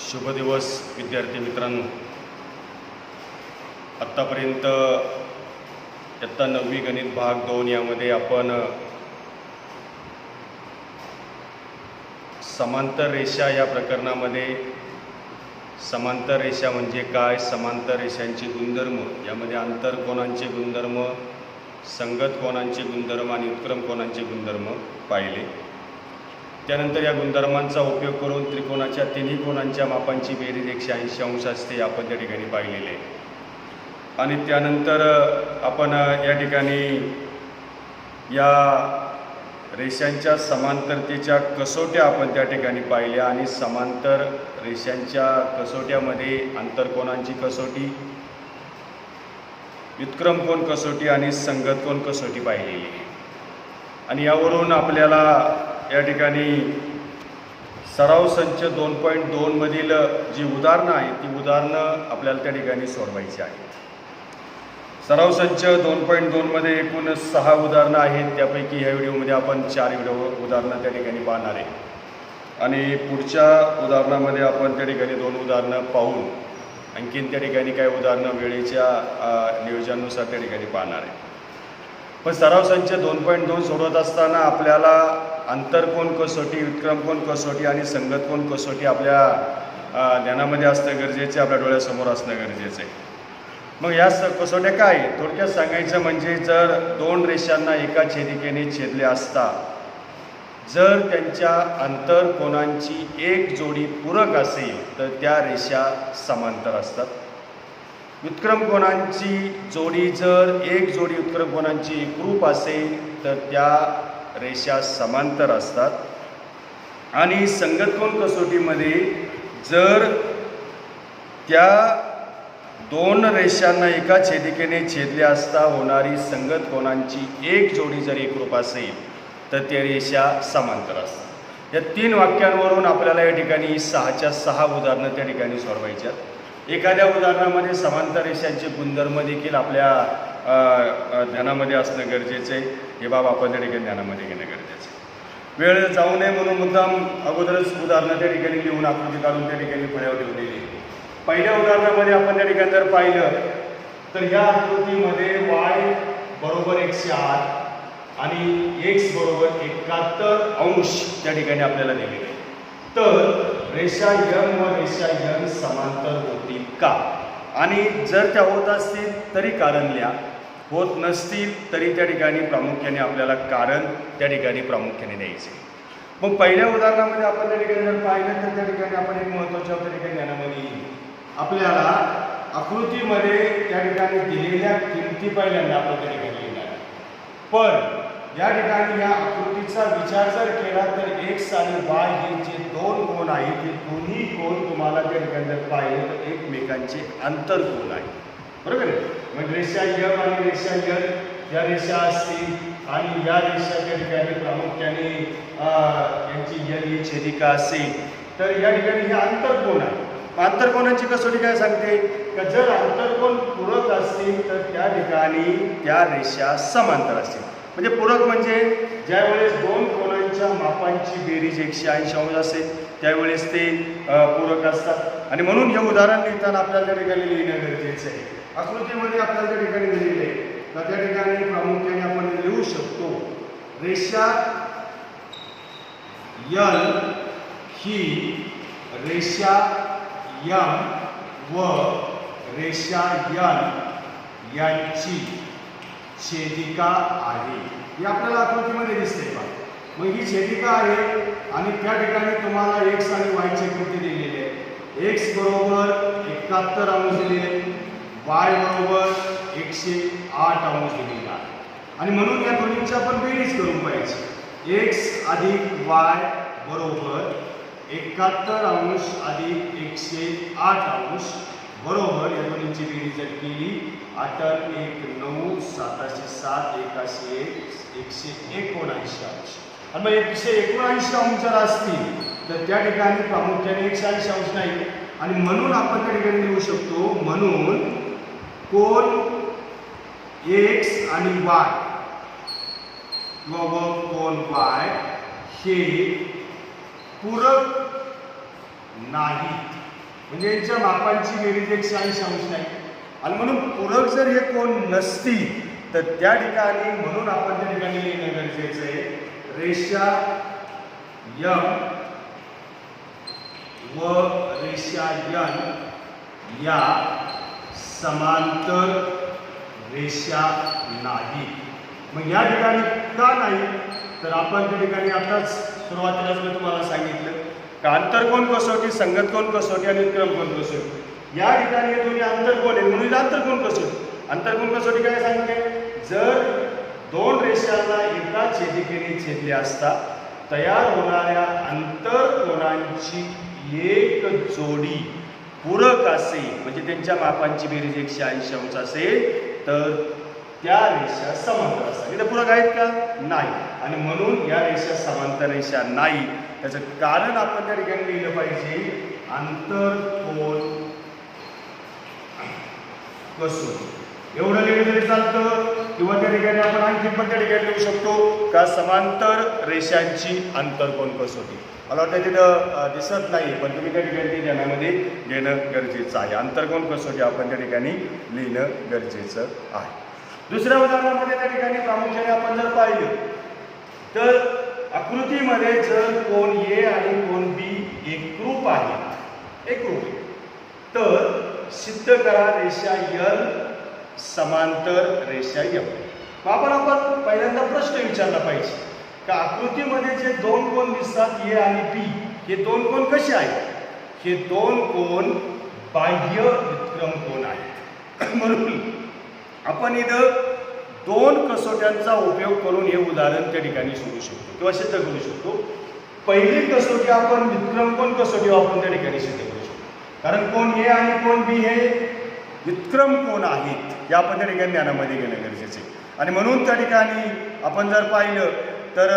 शुभ दिवस विद्यार्थी मित्रांनो. आत्तापर्यंत इयत्ता 9वी गणित भाग 2 यामध्ये आपण समांतर रेषा या प्रकरणामध्ये समांतर रेषा म्हणजे काय, समांतर रेषांचे गुणधर्म, यामध्ये आंतरकोनांचे गुणधर्म, संगत कोनांचे गुणधर्म आणि उत्क्रम कोनांचे गुणधर्म पाहिले. त्यानंतर या गुणधर्मांचा उपयोग करून त्रिकोणाच्या तिन्ही कोनांच्या मापांची बेरीज 180 अंश असते आपण त्या ठिकाणी पाहिलेले आहे. आणि त्यानंतर आपण या ठिकाणी या रेषांच्या समांतरतेच्या कसोट्या आपण त्या ठिकाणी पाहिल्या आणि समांतर रेषांच्या कसोट्यामध्ये आंतरकोनांची कसोटी, व्युत्क्रम कोन कसोटी आणि संगत कोन कसोटी पाहिलेली आहे. आणि यावरून आपल्याला या ठिकाणी सराव संच 2.2 मधील जी उदाहरणं आहेत ती उदाहरणं आपल्याला त्या ठिकाणी सोडवायची आहेत. सराव संच 2.2 मध्ये एकूण 6 उदाहरणं आहेत. त्यापैकी ह्या व्हिडिओमध्ये आपण 4 उदाहरणं त्या ठिकाणी पाहणार आहे आणि पुढच्या उदाहरणामध्ये आपण त्या ठिकाणी 2 उदाहरणं पाहून आणखीन त्या ठिकाणी काही उदाहरणं वेळेच्या नियोजनानुसार त्या ठिकाणी पाहणार आहे. पण सराव संच 2.2 सोडवत असताना आपल्याला आंतरकोन कसोटी, व्युत्क्रम कोन कसोटी आणि संगत कोन कसोटी आपल्या ध्यानामध्ये असणं गरजेचं आहे, आपल्या डोळ्यासमोर असणं गरजेचं आहे. मग या कसोट्या काय, थोडक्यात सांगायचं म्हणजे जर 2 रेषांना एका छेदिकेने छेदले असता जर त्यांच्या आंतरकोनांची एक जोडी पूरक असेल तर त्या रेषा समांतर असतात. व्युत्क्रम कोनांची जोडी जर एक जोडी व्युत्क्रम कोनांची एकरूप असेल तर त्या रेषा समांतर असतात. आणि संगत कोन कसोटीमध्ये जर त्या 2 रेषांना एका छेदिकेने छेदले असता होणारी संगत कोनांची एक जोडी जर एकरूप असेल तर त्या रेषा समांतर असतात. या 3 वाक्यांवरून आपल्याला या ठिकाणी 6च्या 6 उदाहरणं त्या ठिकाणी सोडवायची आहेत. एखाद्या उदाहरणामध्ये समांतर रेषांचे गुणधर्म देखील आपल्या ध्यानामध्ये असणं गरजेचं आहे. हे बाब आपण त्या ठिकाणी ध्यानामध्ये घेणं गरजेचं आहे. वेळ जाऊ नये म्हणून मुद्दाम अगोदरच उदाहरणं त्या ठिकाणी लिहून आकृती काढून त्या ठिकाणी फळ्यावर ठेवलेली आहे. पहिल्या उदाहरणामध्ये आपण त्या ठिकाणी जर पाहिलं तर या आकृतीमध्ये y बरोबर 108 आणि x बरोबर 71 अंश त्या ठिकाणी आपल्याला दिलेले आहे. तर रेषा m व रेषा n समांतर होतील का, आणि जर त्या होत असतील तरी कारण लिहा, होत नसतील तरी त्या ठिकाणी प्रामुख्याने आपल्याला कारण त्या ठिकाणी प्रामुख्याने द्यायचे. मग पहिल्या उदाहरणामध्ये आपण त्या ठिकाणी जर पाहिलं तर त्या ठिकाणी आपण एक महत्त्वाच्या त्या ठिकाणी ध्यानामध्ये येईल. आपल्याला आकृतीमध्ये त्या ठिकाणी दिलेल्या किमती पहिल्यांदा आपण त्या ठिकाणी लिहिणार आहे. पण या ठिकाणी या आकृतीचा विचार जर केला तर x आणि y हे जे 2 कोन आहेत ते दोन्ही कोन तुम्हाला त्या ठिकाणी जर पाहिले तर एकमेकांचे आंतरकोन आहे, बरोबर आहे. म्हणजे रेषा m आणि रेषा n या रेषा असतील आणि या रेषा त्या ठिकाणी प्रामुख्याने यांची n ही छेदिका असेल तर या ठिकाणी हे आंतरकोन आहे. आंतरकोनाची कसोटी काय सांगते का जर आंतरकोन पूरक असतील तर त्या ठिकाणी त्या रेषा समांतर असतील. म्हणजे पूरक म्हणजे ज्यावेळेस 2 कोनांच्या मापांची बेरीज 180 अंश असेल त्यावेळेस ते पूरक असतात. आणि म्हणून हे उदाहरण लिहिताना आपल्याला त्या ठिकाणी लिहिणं गरजेचं आहे. आकृतीमध्ये आपल्याला त्या ठिकाणी दिलेले आहे तर त्या ठिकाणी प्रामुख्याने आपण लिहू शकतो रेषा L ही रेषा M व रेषा N यांची छेदिका आहे. हे आपल्याला आकृतीमध्ये दिसते का. मग ही छेदिका आहे आणि त्या ठिकाणी तुम्हाला x आणि y ची किमती दिलेली आहे. x बरोबर 71 अंश दिलेले, y बरोबर 108 अंश दिलेला आहे. आणि म्हणून या दोन्हींची आपण बेरीज करून पाहिजे. x अधिक y बरोबर 71 अंश अधिक 108 अंश बरोबर या दोन्हींची बेरीज जर केली 8 1 9 7 7 179 अंश. आणि मग 179 अंश जर असतील तर त्या ठिकाणी प्रामुख्याने 180 अंश नाही आणि म्हणून आपण त्या ठिकाणी लिहू शकतो म्हणून कोन x आणि y व कोन y हे पूरक नाहीत. म्हणजे यांच्या मापांची बेरीज 180 अंश नाही. आणि म्हणून पूरक जर हे कोण नसतील तर त्या ठिकाणी म्हणून आपण त्या ठिकाणी लिहिणं गरजेचं आहे रेषा यम व रेषा यन या समांतर रेषा नाही. मग या ठिकाणी का नाही तर आपण त्या ठिकाणी आताच सुरुवातीलाच मी तुम्हाला सांगितलं का आंतरकोन कसोटी, संगत कोन कसोटी आणि विक्रम कोन कसोटी या ठिकाणी हे दोन्ही आंतरकोन आहे म्हणून आंतरकोन कसोटी. आंतरकोन कसोटी काय सांगते, जर दोन रेषांना एका छेदिकेने छेदले असता तयार होणाऱ्या आंतरकोनांची एक जोडी पूरक असेल म्हणजे त्यांच्या मापांची बेरीज 180 अंश असेल तर त्या रेषा समांतर असतात. इथे पूरक आहेत का नाही. आणि म्हणून या रेषा समांतर रेषा नाही. त्याचं कारण आपण त्या ठिकाणी लिहिलं पाहिजे आंतरकोन कसोटी. एवढं लिहिलं तरी चालतं किंवा त्या ठिकाणी आपण आणखी पण त्या ठिकाणी लिहू शकतो का समांतर रेषांची आंतरकोन कसोटी. मला वाटतं तिथं दिसत नाही पण तुम्ही त्या ठिकाणी ध्यानामध्ये घेणं गरजेचं आहे. आंतरकोन कसोटी आपण त्या ठिकाणी लिहिणं गरजेचं आहे. दुसऱ्या उदाहरणामध्ये त्या ठिकाणी प्रामुख्याने आपण जर पाहिलं तर आकृतीमध्ये जर कोन ए आणि कोन बी एकरूप आहे तर सिद्ध करा रेषा यल समांतर रेषा यम. आपण पहिल्यांदा प्रश्न विचारला पाहिजे का आकृतीमध्ये जे दोन कोन दिसतात ए आणि बी हे दोन कोन कसे आहेत. हे दोन कोन बाह्य विक्रम कोन आहेत. म्हणून आपण इथं दोन कसोट्यांचा उपयोग करून हे उदाहरण त्या ठिकाणी सोडू शकतो किंवा सिद्ध करू शकतो. पहिली कसोटी आपण विक्रम कोन कसोटी वापरून त्या ठिकाणी सिद्ध करू शकतो. कारण कोन ए आणि कोन बी हे विक्रम कोन आहेत हे आपण त्या ठिकाणी ज्ञानामध्ये घेणं गरजेचे आहे. आणि म्हणून त्या ठिकाणी आपण जर पाहिलं तर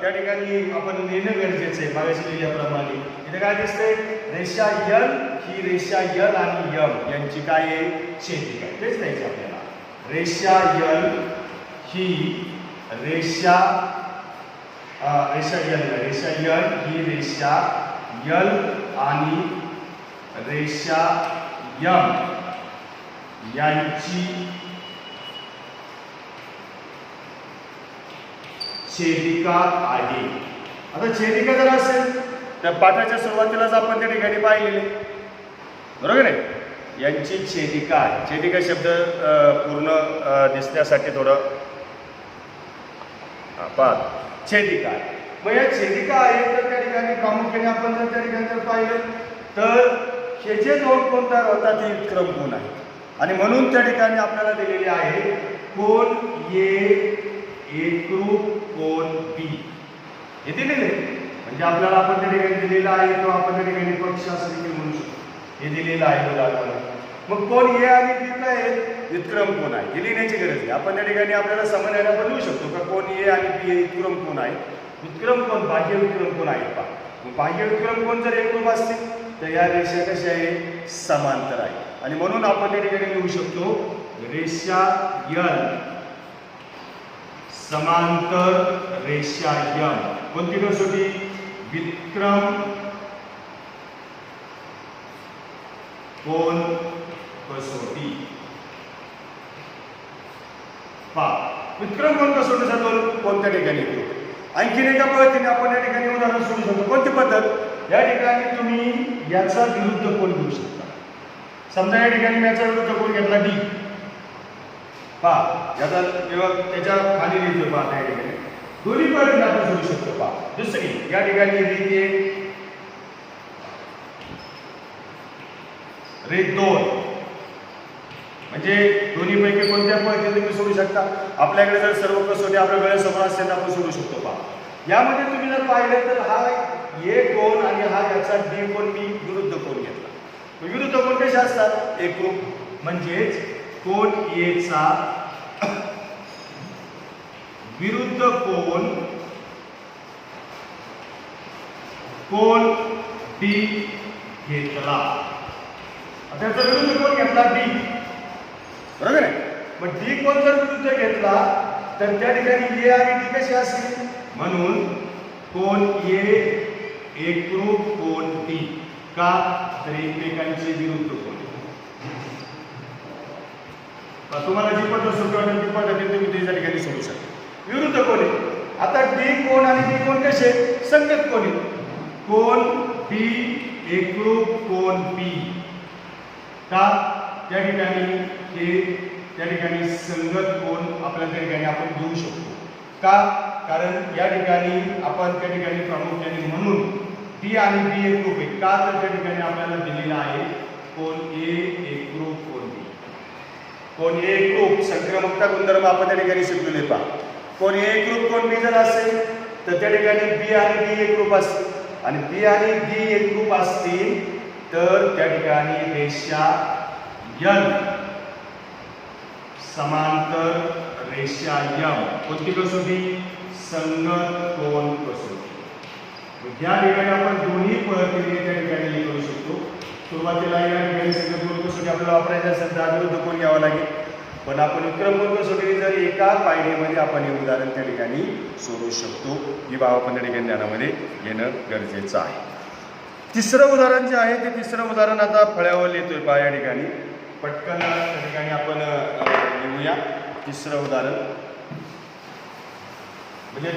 त्या ठिकाणी आपण लिहिणं गरजेचं आहे. मागाशी लिहिल्याप्रमाणे इथे काय दिसतंय रेषा यल ही रेषा यल आणि यम यांची काय आहे छेदिका. तेच द्यायचं आपल्याला. रेषा यल ही रेषा यल ही रेषा यल आणि रेषा यम यांची छेदिका आहे. आता छेदिका जर असेल तर पाठाच्या सुरुवातीलाच आपण त्या ठिकाणी पाहिलेले बरोबर आहे. यांची छेदिका आहे. छेदिका शब्द पूर्ण दिसण्यासाठी थोडं छेदिका आहे. मग या छेदिका आहे तर त्या ठिकाणी प्रामुख्याने आपण जर त्या ठिकाणी जर पाहिलं तर हे जे दोन कोन तयार होतात हे विक्रम कोन आहेत. आणि म्हणून त्या ठिकाणी आपल्याला दिलेले आहे कोन ए एकरूप कोन बी हे दिलेले म्हणजे आपल्याला आपण त्या ठिकाणी दिलेलं आहे किंवा आपण त्या ठिकाणी पक्ष असं देखील म्हणू शकतो. हे दिलेलं आहे उदाहरण. मग कोन ए आणि बी काय आहेत विक्रम कोन आहे. हे लिहिण्याची गरज नाही. आपण त्या ठिकाणी आपल्याला समन्वयाला पण लिहू शकतो का कोन ए आणि बी हे विक्रम कोन आहे. विक्रम कोन बाह्य विक्रम कोन आहेत. मग बाह्य विक्रम कोन जर एकरूप असतील तर या रेषा कशा आहे समांतर आहे. आणि म्हणून आपण त्या ठिकाणी लिहू शकतो रेषा यल समांतर रेषा यम. कोणती कसोटी विक्रम कोन कसोटी. विक्रम कोन कसोटीचा दोन कोणत्या ठिकाणी येतो. आणखीन एका पद्धतीने आपण या ठिकाणी उदाहरण सोडू शकतो. कोणती पद्धत या ठिकाणी तुम्ही याचा विरुद्ध कोन घेऊ शकता. समजा या ठिकाणी मी याचा विरुद्ध कोन घेतला डी याचा किंवा त्याच्या खाली लिहितो त्या ठिकाणी दोन्ही पद्धतीने आपण सोडू शकतो. दुसरी या ठिकाणी रीत रीत 2 म्हणजे दोन्हीपैकी कोणत्या पद्धतीने तुम्ही सोडू शकता. आपल्याकडे जर सर्व कसोटी आपल्या डोळ्यासमोर असेल तर आपण सोडू शकतो. यामध्ये तुम्ही जर पाहिलं तर हा ए कोन आणि हा याचा डी कोन मी विरुद्ध कोन घेतला. विरुद्ध कोन कसे असतात एकरूप म्हणजेच कोन ए चा विरुद्ध कोन डी घेतला. त्याचा विरुद्ध कोन घेतला डी बरोबर आहे. मग डी कोन जर विरुद्ध घेतला तर त्या ठिकाणी ए आणि डी कसे असतील म्हणून कोन ए एकरूप कोन डी का तर एकमेकांचे विरुद्ध कोन. तुम्हाला जी पद्धत सोपी वाटेल ती पद्धतीने तुम्ही त्या ठिकाणी सोडू शकता. विरुद्ध कोन आहे. आता डी कोन आणि बी कोन कसे संगत कोन आहे. कोन बी एकरूप कोन बी का त्या ठिकाणी हे त्या ठिकाणी संगत कोन आपल्या त्या ठिकाणी आपण घेऊ शकतो. का कारण या ठिकाणी आपण त्या ठिकाणी प्रामुख्याने म्हणून बी आणि बी एकरूप आहे. का तर त्या ठिकाणी आपल्याला दिलेला आहे कोन ए एकरूप कोन बी. कोन ए एकरूप संक्रमकता गुणधर्म आपण त्या ठिकाणी शिकलेले पहा. कोन ए एकरूप कोन बी जर असेल तर त्या ठिकाणी बी आणि बी एकरूप असतील आणि बी आणि बी एकरूप असतील तर त्या ठिकाणी रेषा यन समांतर रेषा यम कोणती कसोटी संगत कोन कसोटी. या ठिकाणी आपण दोन्ही पद्धतीने त्या ठिकाणी करू शकतो. सुरुवातीला या ठिकाणी संगत कोन कसोटी आपल्याला वापरायचं असेल तर विरुद्ध कोन घ्यावा लागेल. पण आपण विक्रम कोन कसोटी जर एका पायरीमध्ये आपण हे उदाहरण त्या ठिकाणी सोडू शकतो. ही बाब आपण त्या ठिकाणी ध्यानामध्ये घेणं गरजेचं आहे. तिसरं उदाहरण जे आहे ते तिसरं उदाहरण आता फळ्यावर लिहितोय पहा या ठिकाणी पटकन त्या ठिकाणी आपण लिहूया. तिसरं उदाहरण म्हणजे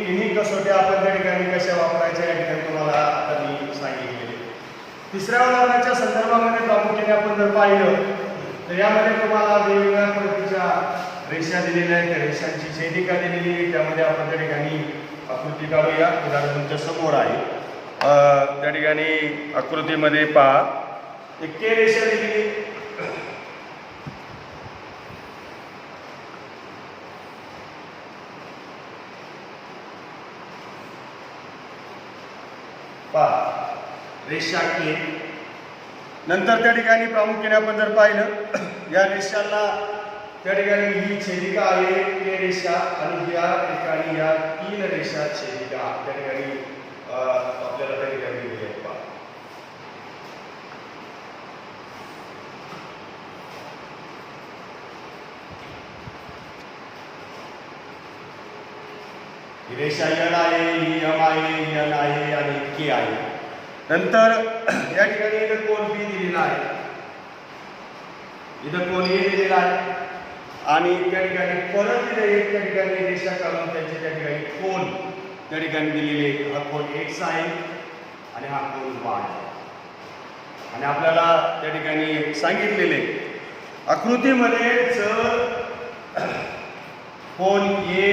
तिन्ही कसोट्या आपण त्या ठिकाणी कशा वापरायच्या या ठिकाणी तुम्हाला आता मी सांगितलेले. तिसऱ्या उदाहरणाच्या संदर्भामध्ये प्रामुख्याने आपण जर पाहिलं तर यामध्ये तुम्हाला वेगवेगळ्या पद्धतीच्या रेषा दिलेल्या आहेत. त्या रेषांची छेदिका दिलेली आहे. त्यामध्ये आपण त्या ठिकाणी आकृती काढूया. उदाहरण तुमच्या समोर आहे. त्या ठिकाणी आकृतीमध्ये पहा एक के रेषा दिलेली पहा रेषा के. नंतर त्या ठिकाणी प्रामुख्याने आपण जर पाहिलं या रेषांना त्या ठिकाणी ही छेदिका आहे के रेषा आणि या ठिकाणी या तीन रेषा छेदिका त्या ठिकाणी आपल्याला त्या ठिकाणी दिलेल्या आहेत. पहा ही रेषा एल आहे, ही एम आहे, एन आहे आणि के आहे. नंतर या ठिकाणी इथं कोन बी दिलेला आहे. इथं कोन ए दिलेला आहे आणि त्या ठिकाणी परत इथं एक त्या ठिकाणी रेषा काढून त्याचे त्या ठिकाणी कोन त्या ठिकाणी दिलेले. हा कोन एक्स आहे आणि हा कोन वाय आणि आपल्याला त्या ठिकाणी सांगितलेले आकृतीमध्ये जर कोन ए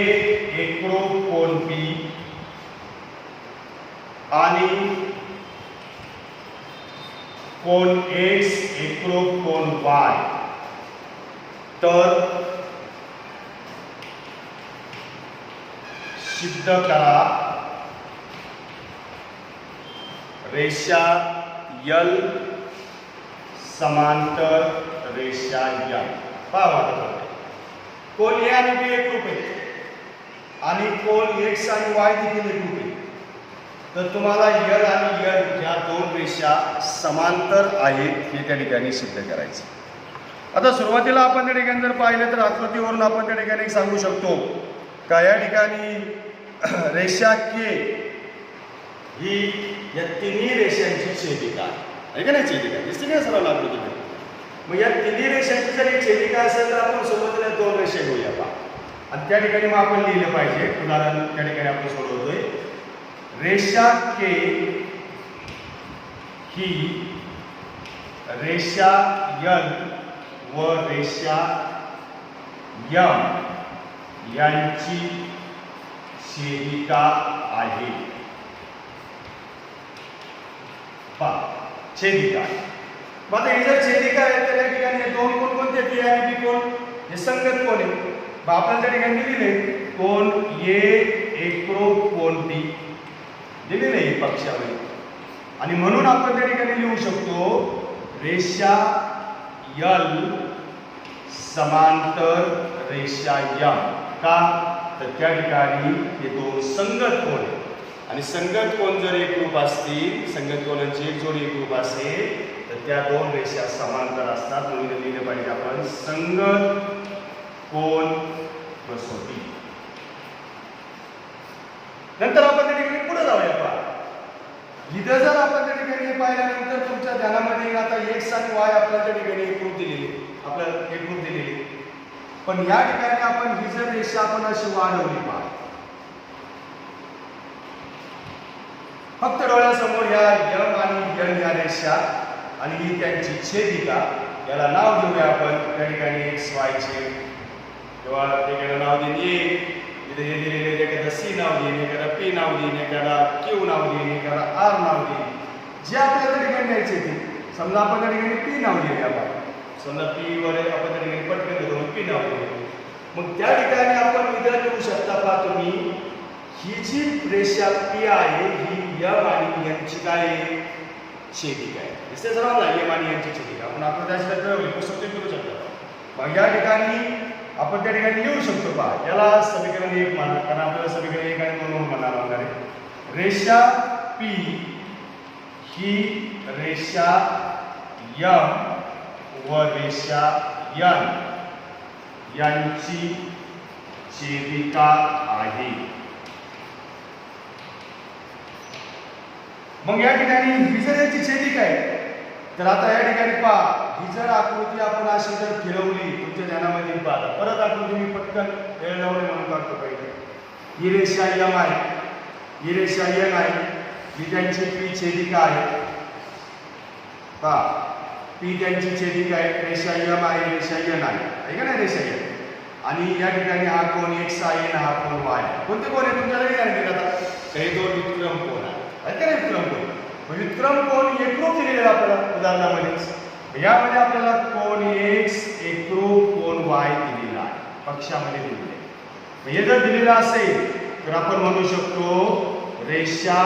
एकरूप कोन बी आणि कोन एक्स एकरूप कोन वाय तर सिद्ध करा रेषा यल समांतर रेषा यम. पहा कोन ए आणि बी एकरूप आहे आणि कोन एक्स आणि वाय देखील एकरूप आहे. तर तुम्हाला यल आणि यल या दोन रेषा समांतर आहेत हे त्या ठिकाणी सिद्ध करायचं. आता सुरुवातीला आपण त्या ठिकाणी जर पाहिलं तर आकृतीवरून आपण त्या ठिकाणी सांगू शकतो का या ठिकाणी रेषा के ही या तिन्ही रेषांची छेदिका आहे का नाही. छेदिका दिसते का सर्व आकृतीमध्ये. मग या तिन्ही रेषांची जर एक छेदिका असेल तर आपण सोबत दोन रेषा घेऊया पहा आणि त्या ठिकाणी मग आपण लिहिलं पाहिजे. उदाहरण त्या ठिकाणी आपण सोडवतोय रेषा के ही रेषा यल व रेषा यम यांची छेदिका आहे. पहा छेदिका. मग आता ही जर छेदिका आहे तर या ठिकाणी हे दोन कोण कोणते ए आणि बी कोण हे संगत कोण आहे. मग आपण त्या ठिकाणी दिलेले कोन ए एकरूप कोन बी दिलेले आहे पक्षामध्ये आणि म्हणून आपण त्या ठिकाणी लिहू शकतो रेषा यल समांतर रेषा यम. का तर त्या ठिकाणी हे दोन संगत कोन आहेत आणि संगत कोन जर एकरूप असतील संगत कोनांची एक जोडी एकरूप असेल तर त्या दोन रेषा समांतर असतात. म्हणून लिहिले पाहिजे आपण संगत कोन कसोटी. नंतर आपण त्या ठिकाणी पुढे जाऊया पहा इथं जर आपण त्या ठिकाणी पाहिल्यानंतर तुमच्या ध्यानामध्ये येईल आता एक्स आणि वाय आपल्याला त्या ठिकाणी एक रूप दिलेली, आपल्याला एक रूप दिलेली. पण या ठिकाणी आपण ही जर रेषा आपण अशी वाढवली पहा, फक्त डोळ्यासमोर या यम आणि यन या रेषा आणि ही त्यांची छेदिका, याला नाव देऊया आपण त्या ठिकाणी एक्स वाय चे किंवा एखादं नाव देईन ए, इथे हे दिलेले एखादं सी नाव देईन, एखादं पी नाव देईन, एखादा क्यू नाव देईन, एखादा आर नाव देईन, जे आपल्याला त्या ठिकाणी द्यायचे ते. समजा आपण त्या ठिकाणी पी नाव दिले, आपण समजा पी वर आपण त्या ठिकाणी पटकन देतो पी नाव दिले. मग त्या ठिकाणी आपण इथं लिहू शकता पहा तुम्ही, ही जी रेषा पी आहे ही यम आणि यांची काय छेदिका आहे. दिसते सर्वांना यम आणि यांची छेदिका. आपण आपल्या त्याच्यात ठरवली पुस्तक करू शकता. मग या ठिकाणी आपण त्या ठिकाणी लिहू शकतो पहा, याला समीकरण 1 म्हणा, कारण आपल्याला समीकरण 1 आणि 2 म्हणून म्हणावं लागणार आहे. रेषा पी ही रेषा यम व रेषा यन यांची छेदिका आहे. मग या ठिकाणी ही जर याची छेदिका आहे, तर आता या ठिकाणी पहा, ही जर आकृती आपण अशी जर फिरवली तुमच्या ध्यानामध्ये पहा, परत आकृती मी पटकन वेळ लावणे म्हणून काढतो पहिले. ही रेषा यम आहे, ही रेषा यन आहे, ही त्यांची पी छेदिका आहे. पहा, पी त्यांची छेदिका आहे, रेषा यम आहे, रेषा यन आहे का नाही, रेषा यन. आणि या ठिकाणी हा कोण एक्स आहे आणि हा कोण वाय. कोणते कोण आहे तुमच्या लगेच सांगितले जातात, हे दोन व्युत्क्रम कोण आहे का नाही, व्युत्क्रम कोण. व्युत्क्रम कोण एकरूप दिलेला आपल्याला उदाहरणामध्ये, यामध्ये आपल्याला कोण एक्स एकरूप कोण वाय दिलेला आहे, पक्षामध्ये दिलेला आहे. हे जर दिलेलं असेल तर आपण म्हणू शकतो रेषा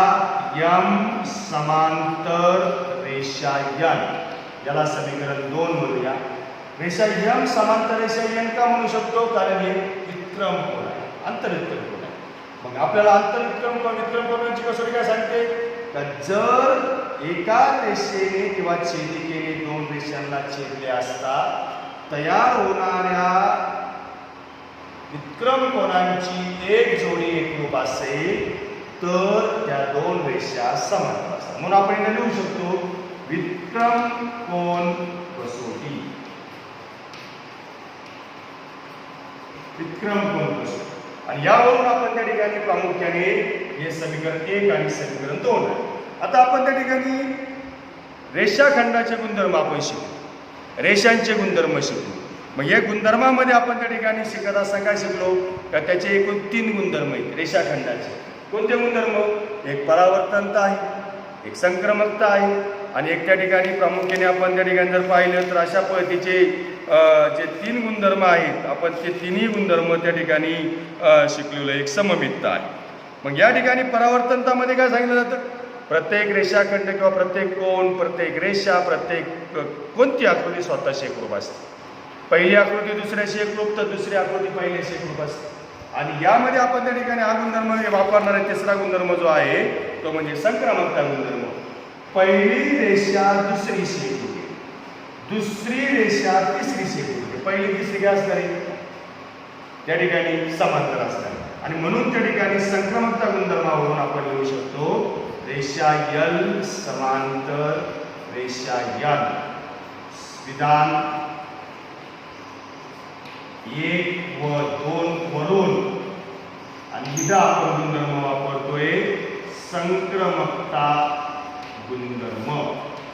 यम समांतर रेषा यन, याला समीकरण 2 म्हणूया. रेषा यम समांतर रेषा यन का म्हणू शकतो, कारण हे विक्रम कोण आहे, आंतरविक्रम कोण आहे. मग आपल्याला आंतरविक्रम कोण विक्रम कोणाची कसोटी काय सांगते, तर जर एका रेषेने किंवा छेदिकेने दोन रेषांना छेदले असता तयार होणाऱ्या विक्रम कोणांची एक जोडी एकरूप असेल तर त्या दोन रेषा समांतर असतात. म्हणून आपण इथे लिहू शकतो विक्रम कोण कसोटी, विक्रम कोण कसोटी. आणि यावरून आपण त्या ठिकाणी प्रामुख्याने हे समीकरण 1 आणि समीकरण 2 आहे. आता आपण त्या ठिकाणी रेषाखंडाचे गुणधर्म आपण शिकू, रेषांचे गुणधर्म शिकू. मग या गुणधर्मामध्ये आपण त्या ठिकाणी शिकत असताना काय शिकलो, का त्याचे एकूण 3 गुणधर्म आहेत रेषाखंडाचे. कोणते गुणधर्म, एक परावर्तनता आहे, एक संक्रमकता आहे आणि एक त्या ठिकाणी प्रामुख्याने आपण त्या ठिकाणी जर पाहिलं तर अशा पद्धतीचे जे 3 गुणधर्म आहेत आपण ते तिन्ही गुणधर्म त्या ठिकाणी शिकलेलो. एक सममितता आहे. मग या ठिकाणी परावर्तनतामध्ये काय सांगितलं जातं, प्रत्येक रेषाखंड किंवा प्रत्येक कोण, प्रत्येक रेषा, प्रत्येक कोणती आकृती स्वतःशी एकरूप असते. पहिली आकृती दुसऱ्याशी एकरूप तर दुसरी आकृती पहिल्याशी एकरूप असते. आणि यामध्ये आपण त्या ठिकाणी हा गुणधर्म वापरणार आहे. तिसरा गुणधर्म जो आहे तो म्हणजे संक्रमकता गुणधर्म. पहिली रेषा दुसरीशी एकरूप, दुसरी रेषा तिसरीशी एकरूप, पहिली तिसरी काय असणार आहे त्या ठिकाणी समांतर असणार. आणि म्हणून त्या ठिकाणी संक्रमकता गुणधर्मावरून आपण लिहू शकतो रेषा यल समांतर रेषा यन, विधान 1 व 2 वरून. आणि इथं आपण गुणधर्म वापरतोय संक्रमकता गुणधर्म.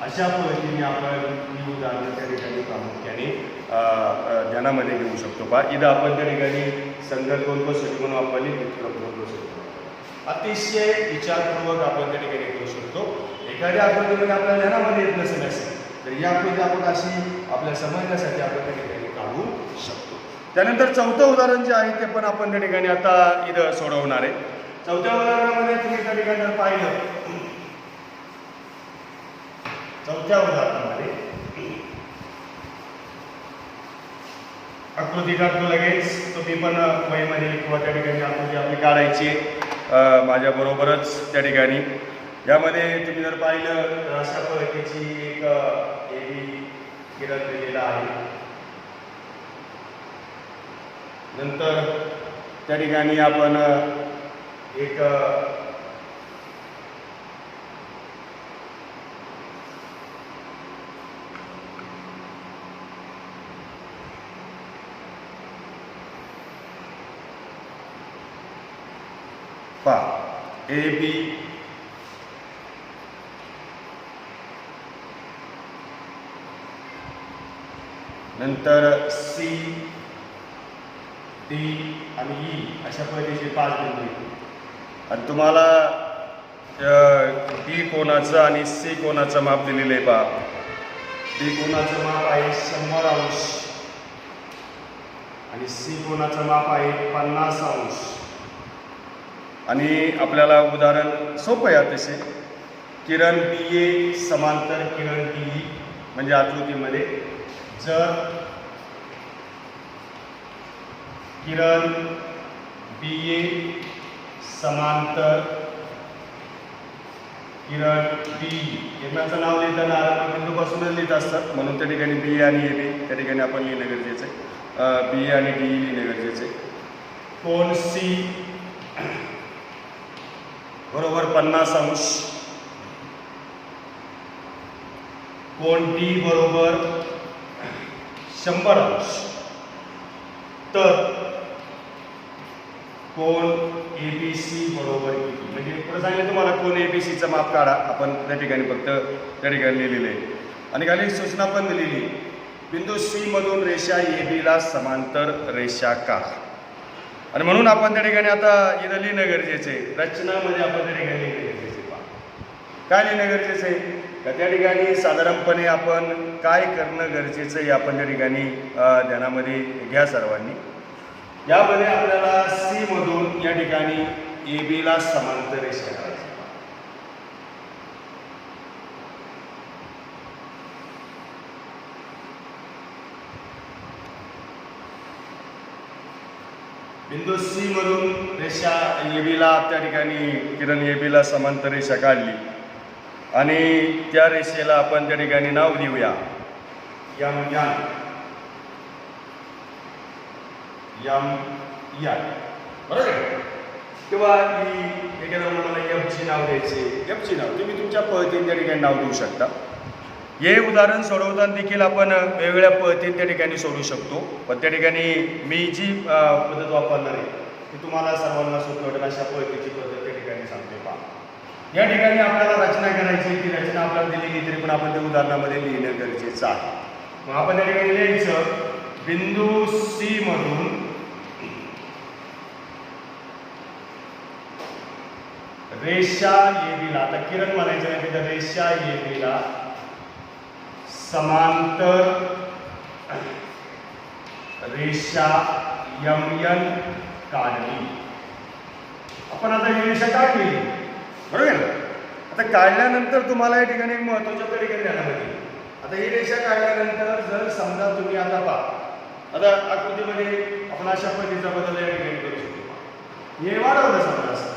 अशा पद्धतीने आपण ही उदाहरणं त्या ठिकाणी प्रामुख्याने ध्यानामध्ये घेऊ शकतो. पहा इथं आपण त्या ठिकाणी संगत कोण कसोटी म्हणून वापरली, विक्रम कोण कसोटी अतिशय विचारपूर्वक आपण त्या ठिकाणी करू शकतो. एखाद्या आकृतीमध्ये आपल्या ध्यानामध्ये येत नसेल तर या आकृती आपण अशी आपल्या समजण्यासाठी आपण त्या ठिकाणी काढू शकतो. त्यानंतर चौथं उदाहरण जे आहे ते पण आपण त्या ठिकाणी आता इथं सोडवणार आहे. चौथ्या उदाहरणामध्ये तुम्ही त्या ठिकाणी जर पाहिलं, चौथ्या उदाहरणामध्ये आकृती काढतो लगेच, तुम्ही पण वहीमध्ये किंवा त्या ठिकाणी आकृती आपली काढायची माझ्याबरोबरच त्या ठिकाणी. यामध्ये तुम्ही जर पाहिलं तर अशा पद्धतीची एक किरण दिलेला आहे. नंतर त्या ठिकाणी आपण एक पहा ए बी, नंतर सी, डी आणि ई अशा पद्धतीचे 5 बिंदू आहेत. आणि तुम्हाला डी कोणाचं आणि सी कोणाचं माप दिलेलं आहे. पहा डी कोणाचं माप आहे 100 अंश आणि सी कोणाचं माप आहे 50 अंश. आणि आपल्याला उदाहरण सोपं आहे अतिशय. किरण बी ए समांतर किरण डी ई, म्हणजे आकृतीमध्ये जर किरण बी ए समांतर किरण डी, किरणाचं नाव लिहिताना बिंदूपासूनच लिहित असतात, म्हणून त्या ठिकाणी बी ए आणि ए बी त्या ठिकाणी आपण लिहिणं गरजेचं आहे. बी ए आणि डी ई लिहिणं गरजेचं आहे. कोन सी बरोबर 50 अंश, कोन डी बरोबर 100 अंश. तर कोन ए बी सी बरोबर किती, म्हणजे पुढे सांगितलं तुम्हाला कोन ए बी सीचं माप काढा. आपण त्या ठिकाणी फक्त त्या ठिकाणी लिहिलेलं आहे. आणि खाली सूचना पण दिलेली, बिंदू सी मधून रेषा ए बीला समांतर रेषा काढा. आणि म्हणून आपण त्या ठिकाणी आता इथं लिहिणं गरजेचं आहे. रचनामध्ये आपण त्या ठिकाणी लिहिणं गरजेचं आहे. काय लिहिणं गरजेचं आहे का त्या ठिकाणी साधारणपणे आपण काय करणं गरजेचं आहे आपण त्या ठिकाणी ध्यानामध्ये घ्या सर्वांनी. यामध्ये आपल्याला सी मधून या ठिकाणी ए बीला समांतर रेषा काढायची. बिंदू सी मधून रेषा ए बीला त्या ठिकाणी किरण ए बीला समांतर रेषा काढली आणि त्या रेषेला आपण त्या ठिकाणी नाव देऊया यम या, बरोबर आहे. किंवा एखाद्या मला एफची नाव द्यायचे, एफची नाव तुम्ही तुमच्या पद्धतीने त्या ठिकाणी नाव देऊ शकता. हे उदाहरण सोडवताना देखील आपण वेगवेगळ्या पद्धतीने त्या ठिकाणी सोडवू शकतो. पण त्या ठिकाणी मी जी पद्धत वापरणार आहे ती तुम्हाला सर्वांना सोपी वाटेल अशा पद्धतीची पद्धत त्या ठिकाणी सांगते. पहा या ठिकाणी आपल्याला रचना करायची, ती रचना आपल्याला दिलेली तरी पण आपण त्या उदाहरणामध्ये लिहिणं गरजेचं आहे. मग आपण त्या ठिकाणी लिहायचं बिंदू सी मधून रेषा ए बीला, आता किरण म्हणायचं नाही तिथं, रेषा ए बीला समांतर रेषा यम एन काढली. आपण आता ही रेषा काढली, बरोबर आहे ना. आता काढल्यानंतर तुम्हाला या ठिकाणी महत्वाच्या तरीके ध्यानामध्ये, आता ही रेषा काढल्यानंतर जर समजा तुम्ही आता पहा, आता आकृतीमध्ये आपण अशा पद्धतीचा बदल या ठिकाणी करू शकतो. हे वाढवलं समजा असं,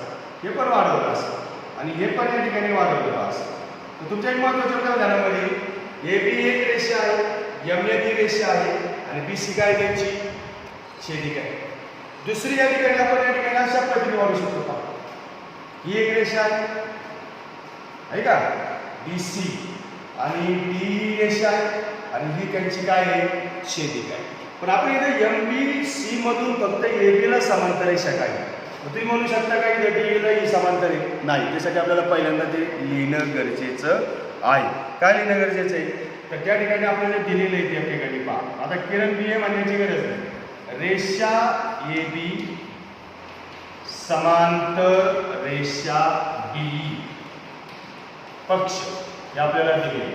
हे पण वाढवलं असं आणि हे पण या ठिकाणी वाढवलं असं. तर तुमच्या एक महत्वाच्या ध्यानामध्ये ए बी एक रेषा आहे, एम ए बी रेषा आहे आणि बी सी काय त्यांची छेदिका आहे. दुसरी या ठिकाणी आपण या ठिकाणी अशा पद्धतीने वाढू शकतो. पहा ही एक रेषा आहे का बी सी आणि डी रेषा आहे आणि ही त्यांची काय आहे छेदिका आहे. पण आपण इथे एम बी सी मधून फक्त ए बीला समांतर रेषा काढली. तुम्ही म्हणू शकता का इथे डी ला ही समांतर आहे, नाही. त्यासाठी आपल्याला पहिल्यांदा ते लिहिणं गरजेचं आहे. काय लिहिणं गरजेचं आहे तर त्या ठिकाणी आपल्याला दिलेलं आहे त्या ठिकाणी. पहा आता किरण बी ए म्हणण्याची गरज नाही. रेषा ए बी समांतर रेषा डी पक्ष हे आपल्याला दिले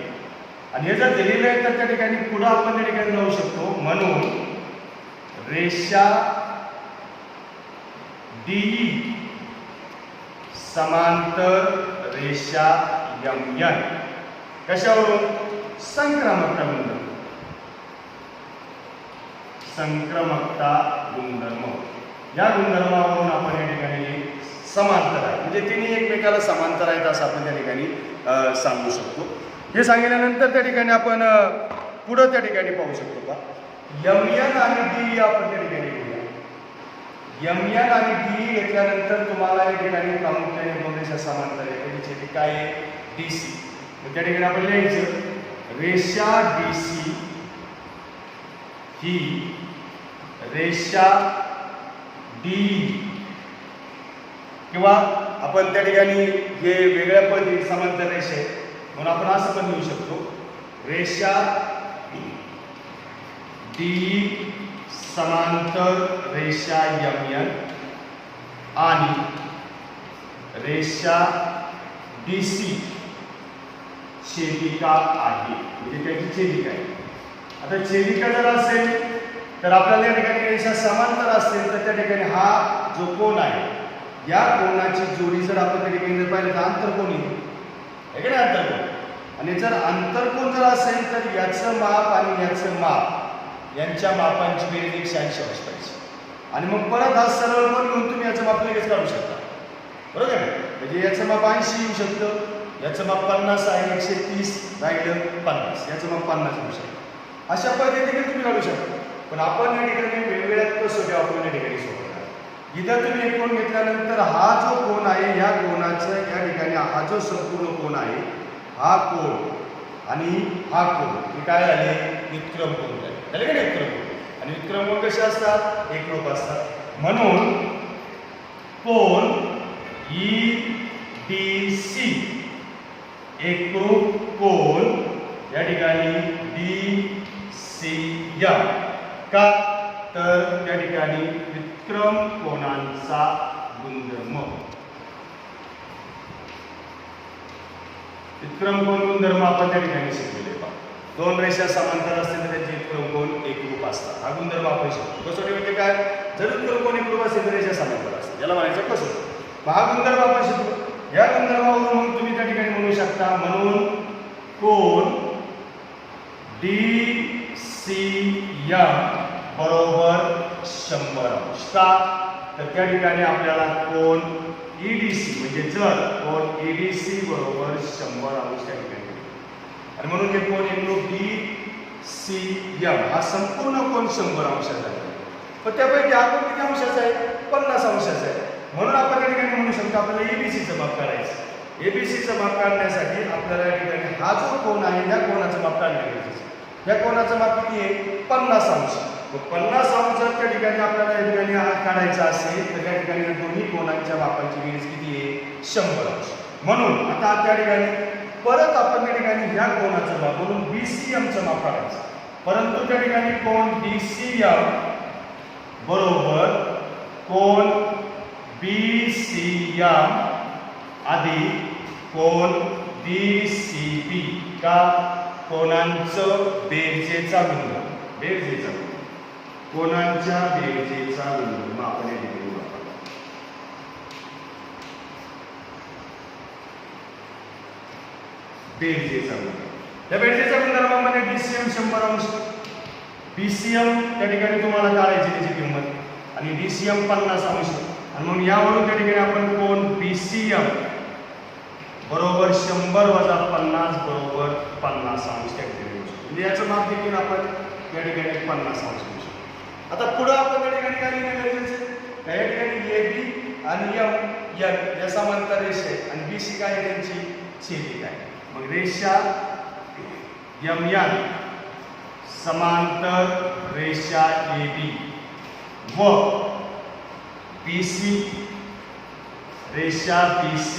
आणि हे जर दिलेलं आहे तर त्या ठिकाणी पुढे आपण त्या ठिकाणी जाऊ शकतो. म्हणून रेषा डी समांतर रेषा यम एन कशावरून संक्रमकता गुणधर्म, संक्रमकता गुणधर्म या गुणधर्मावरून आपण या ठिकाणी समांतर आहे म्हणजे तिन्ही एकमेकाला समांतर आहेत असं आपण त्या ठिकाणी सांगू शकतो. हे सांगितल्यानंतर त्या ठिकाणी आपण पुढं त्या ठिकाणी पाहू शकतो. का यम एन आणि डी आपण त्या ठिकाणी घेऊया. यम एन आणि डी घेतल्यानंतर तुम्हाला या ठिकाणी प्रामुख्याने दोन रेषा समांतर आहे. त्याची ती काय आहे डी सी. त्या ठिकाणी आपण लिहायचं रेषा डी सी ही रेषा डी किंवा आपण त्या ठिकाणी हे वेगळ्या पद्धतीने समांतर रेषा आहे म्हणून आपण असं पण लिहू शकतो, रेषा डी समांतर रेषा MN आणि रेषा BC छेदिका आहे, म्हणजे त्याची छेदिका आहे. आता छेदिका जर असेल तर आपल्याला या ठिकाणी रेषा समांतर असेल तर त्या ठिकाणी हा जो कोन आहे या कोनाची जोडी जर आपण त्या ठिकाणी जर पाहिलं तर आंतरकोन आहे की नाही, आंतरकोन. आणि जर आंतरकोन जर असेल तर याचं माप आणि याचं माप यांच्या मापांची बेरीज 180 अंश पाहिजे. आणि मग परत हा सरळ कोन घेऊन तुम्ही याचं माप लगेच काढू शकता, बरोबर आहे. म्हणजे याचं माप 80 येऊ शकतं, याचं माप 50 आहे, 130 राहिलं 50, याचं माप 50 येऊ शकतं. अशा पद्धतीने तुम्ही काढू शकता. पण आपण या ठिकाणी वेगवेगळ्या कसोट्या वापरून या ठिकाणी सोडवणार. इथं तुम्ही एक कोन घेतल्यानंतर हा जो कोन आहे या कोनाचं या ठिकाणी हा जो संपूर्ण कोन आहे हा कोन आणि हा कोन हे काय झाले, व्युत्क्रम कोन झाले का नाही, व्युत्क्रम कोन. आणि व्युत्क्रम कोन कसे असतात, एकरूप असतात. म्हणून कोन EDC एकरूप कोन या ठिकाणी DCM का, तर या ठिकाणी व्युत्क्रम कोनांचा गुणधर्म, व्युत्क्रम कोन गुणधर्म आपण त्या ठिकाणी शिकलेले. दोन रेषा समांतर असतील तर त्यांचे व्युत्क्रम कोन एकरूप असतात, हा गुणधर्म आपण शिकतो. कसोटी म्हणजे काय, जर व्युत्क्रम कोन एकरूप असेल तर रेषा समांतर असतात, याला म्हणायचं कसोटी. हा गुणधर्म आपण शिकतो. या गुणधर्मावरून मग तुम्ही त्या ठिकाणी म्हणू शकता, म्हणून कोन DCM बरोबर 100 अंश. का, तर त्या ठिकाणी आपल्याला कोन EDC म्हणजे जर कोन EDC बरोबर 100 अंश त्या ठिकाणी, आणि म्हणून हे कोन एकरूप DCM हा संपूर्ण कोन 100 अंशाचा आहे. पण त्यापैकी हा कोन किती अंशाचा आहे, 50 अंशाचा आहे. म्हणून आपण त्या ठिकाणी म्हणू शकतो आपल्याला EBCचं माप काढायचं. EBCचं माप काढण्यासाठी आपल्याला या ठिकाणी हा जो कोन आहे या कोनाचं माप काढलं पाहिजे. या कोनाचं माप किती आहे, 50 अंश. 50 अंश जर त्या ठिकाणी आपल्याला या ठिकाणी काढायचा असेल तर त्या ठिकाणी दोन्ही कोनांच्या मापांची बेरीज किती आहे, 100 अंश. म्हणून आता त्या ठिकाणी परत आपण त्या ठिकाणी या कोनाचं माप म्हणून BCMचं माप काढायचं. परंतु त्या ठिकाणी कोन DCM बरोबर कोन BCM अधिक कोन DCB का, कोनांचं बेरजेचा गुणधर्म, बेरजेचा कोनांच्या बेरजेचा गुणधर्म आपण या ठिकाणी वापरला. बेरजेचा गुणधर्म, त्या बेरजेच्या गुणधर्मामध्ये DCM 100 अंश, BCM त्या ठिकाणी तुम्हाला काढायची त्याची किंमत आणि DCM 50 अंश. आणि मग यावरून त्या ठिकाणी आपण कोन BCM बरोबर 100 वजा 50 बरोबर 50 अंश त्या ठिकाणी घेऊ शकतो. म्हणजे याचं माप देखील आपण या ठिकाणी 50 अंश घेऊ शकतो. आता पुढे आपण त्या ठिकाणी काय लिहिलं गरजेचं आहे, या ठिकाणी AB आणि M या समांतर रेषा आहे आणि BC काय आहे, त्यांची छेदिका आहे. मग रेषा MN समांतर रेषा AB व BC रेषा BC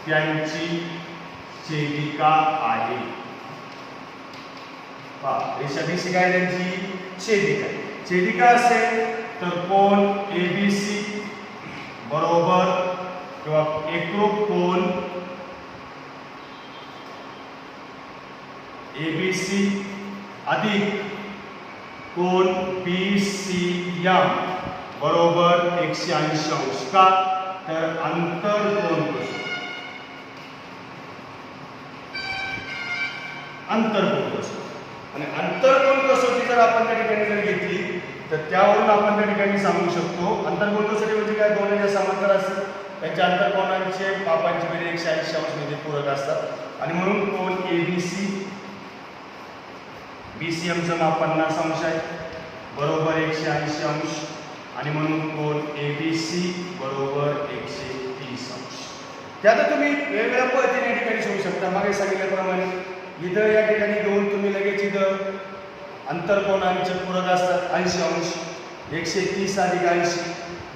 त्यांची छेदिका आहे. रेषा BC काय त्यांची छेदिका, छेदिका असेल तर कोन ABC बरोबर किंवा एकरूप कोन ABC अधिक कोन BCM बरोबर 180 अंश का, तर अंतरकोन कसोटी, अंतरकोन कसोटी. आणि अंतरकोन कसोटी जर आपण त्या ठिकाणी जर घेतली तर त्यावरून आपण त्या ठिकाणी सांगू शकतो अंतरकोन कसोटी म्हणजे काय, दोन रेषा समांतर असतात त्यांच्या अंतरकोनांचे मापांची बेरीज 180 अंश मध्ये पूरक असतात. आणि म्हणून कोन ABC BCMचं माप 50 अंश आहे बरोबर 180 अंश. आणि म्हणून कोन ABC बरोबर 130 अंश. त्यात तुम्ही वेगवेगळ्या पद्धतीने या ठिकाणी शोधू शकता. मागे सांगितल्याप्रमाणे इथं या ठिकाणी घेऊन तुम्ही लगेच इथं अंतरकोनांचे पूरक असतात 80 अंश, 130 अधिक 80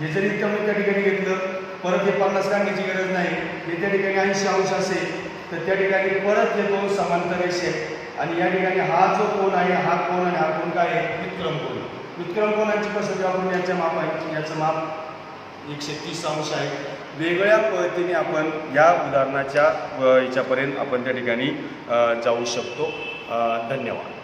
हे जरी तुम्ही त्या ठिकाणी घेतलं परत हे 50 काढण्याची गरज नाही. हे त्या ठिकाणी 80 अंश असेल तर त्या ठिकाणी परत हे दोन समांतर रेषे आहेत आणि या ठिकाणी हा जो कोन आहे हा कोन आणि हा कोन काय आहे व्युत्क्रम कोन. व्युत्क्रम कोनाची कसोटी आपण याचं माप आहे याचं माप 130 अंश आहे. वेगवेगळ्या पद्धतीने आपण या उदाहरणाच्या याच्यापर्यंत आपण त्या ठिकाणी जाऊ शकतो. धन्यवाद.